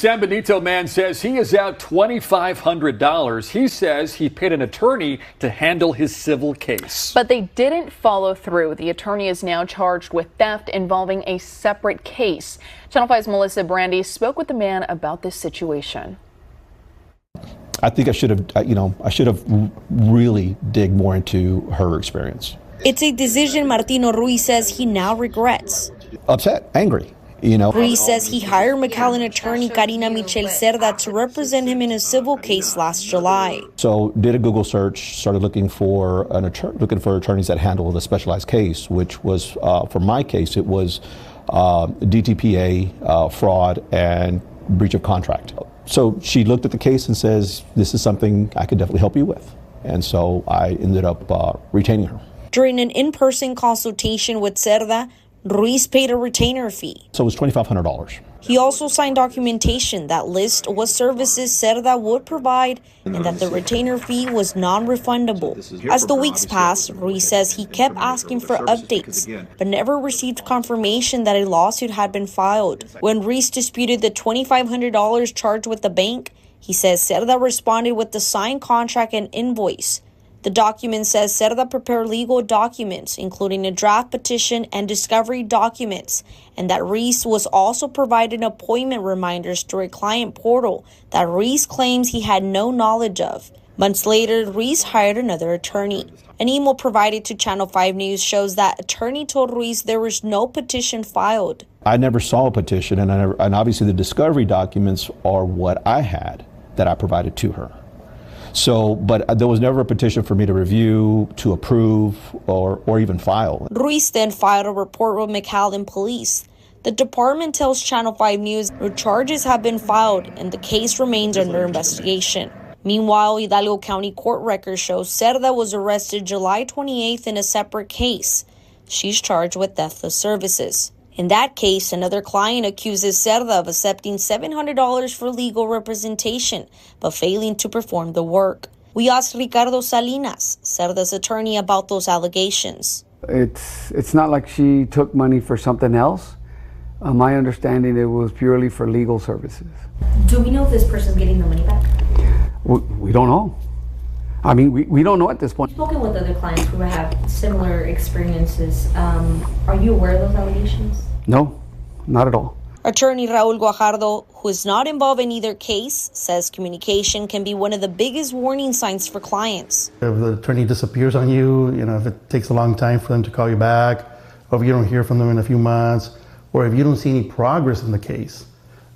San Benito man says he is out $2,500. He says he paid an attorney to handle his civil case. But they didn't follow through. The attorney is now charged with theft involving a separate case. Channel 5's Melissa Brandy spoke with the man about this situation. I think I should have really dig more into her experience. It's a decision Martino Ruiz says he now regrets. Upset, angry. Ruiz says he hired McAllen attorney Karina Michelle Cerda to represent him in a civil case last July. So did a Google search, started looking for attorneys that handle the specialized case, which was, for my case, it was DTPA, fraud, and breach of contract. So she looked at the case and says, this is something I could definitely help you with. And so I ended up retaining her. During an in-person consultation with Cerda, Ruiz paid a retainer fee. So it was $2,500. He also signed documentation that lists what services Cerda would provide and that the retainer fee was non-refundable. As the weeks passed, Ruiz says he kept asking for updates, but never received confirmation that a lawsuit had been filed. When Ruiz disputed the $2,500 charged with the bank, he says Cerda responded with the signed contract and invoice. The document says Cerda prepared legal documents, including a draft petition and discovery documents, and that Ruiz was also provided appointment reminders through a client portal that Ruiz claims he had no knowledge of. Months later, Ruiz hired another attorney. An email provided to Channel 5 News shows that attorney told Ruiz there was no petition filed. I never saw a petition, and obviously the discovery documents are what I had that I provided to her. So, but there was never a petition for me to review, to approve, or even file. Ruiz then filed a report with McAllen Police. The department tells Channel 5 News no charges have been filed and the case remains under investigation. Meanwhile, Hidalgo County court records show Cerda was arrested July 28th in a separate case. She's charged with theft of services. In that case, another client accuses Cerda of accepting $700 for legal representation, but failing to perform the work. We asked Ricardo Salinas, Cerda's attorney, about those allegations. It's not like she took money for something else. My understanding, it was purely for legal services. Do we know if this person's getting the money back? We don't know. I mean, we don't know at this point. You've spoken with other clients who have similar experiences. Are you aware of those allegations? No, not at all. Attorney Raul Guajardo, who is not involved in either case, says communication can be one of the biggest warning signs for clients. If the attorney disappears on you, if it takes a long time for them to call you back, or if you don't hear from them in a few months, or if you don't see any progress in the case,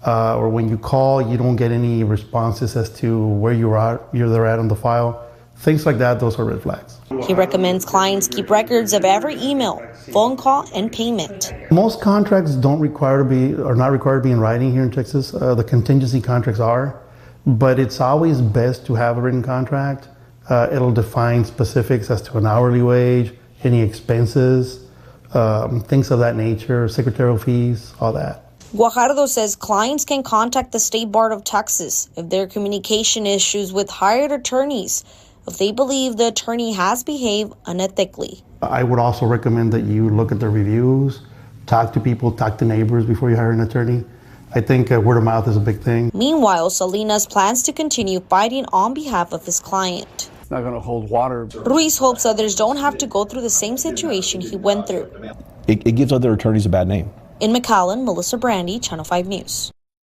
or when you call, you don't get any responses as to where they're at on the file. Things like that, those are red flags. He recommends clients keep records of every email, phone call, and payment. Most contracts are not required to be in writing here in Texas. The contingency contracts are, but it's always best to have a written contract. It'll define specifics as to an hourly wage, any expenses, things of that nature, secretarial fees, all that. Guajardo says clients can contact the State Board of Texas if there are communication issues with hired attorneys, if they believe the attorney has behaved unethically. I would also recommend that you look at the reviews, talk to people, talk to neighbors before you hire an attorney. I think word of mouth is a big thing. Meanwhile, Salinas plans to continue fighting on behalf of his client. It's not going to hold water. Ruiz hopes others don't have to go through the same situation he went through. It gives other attorneys a bad name. In McAllen, Melissa Brandy, Channel 5 News.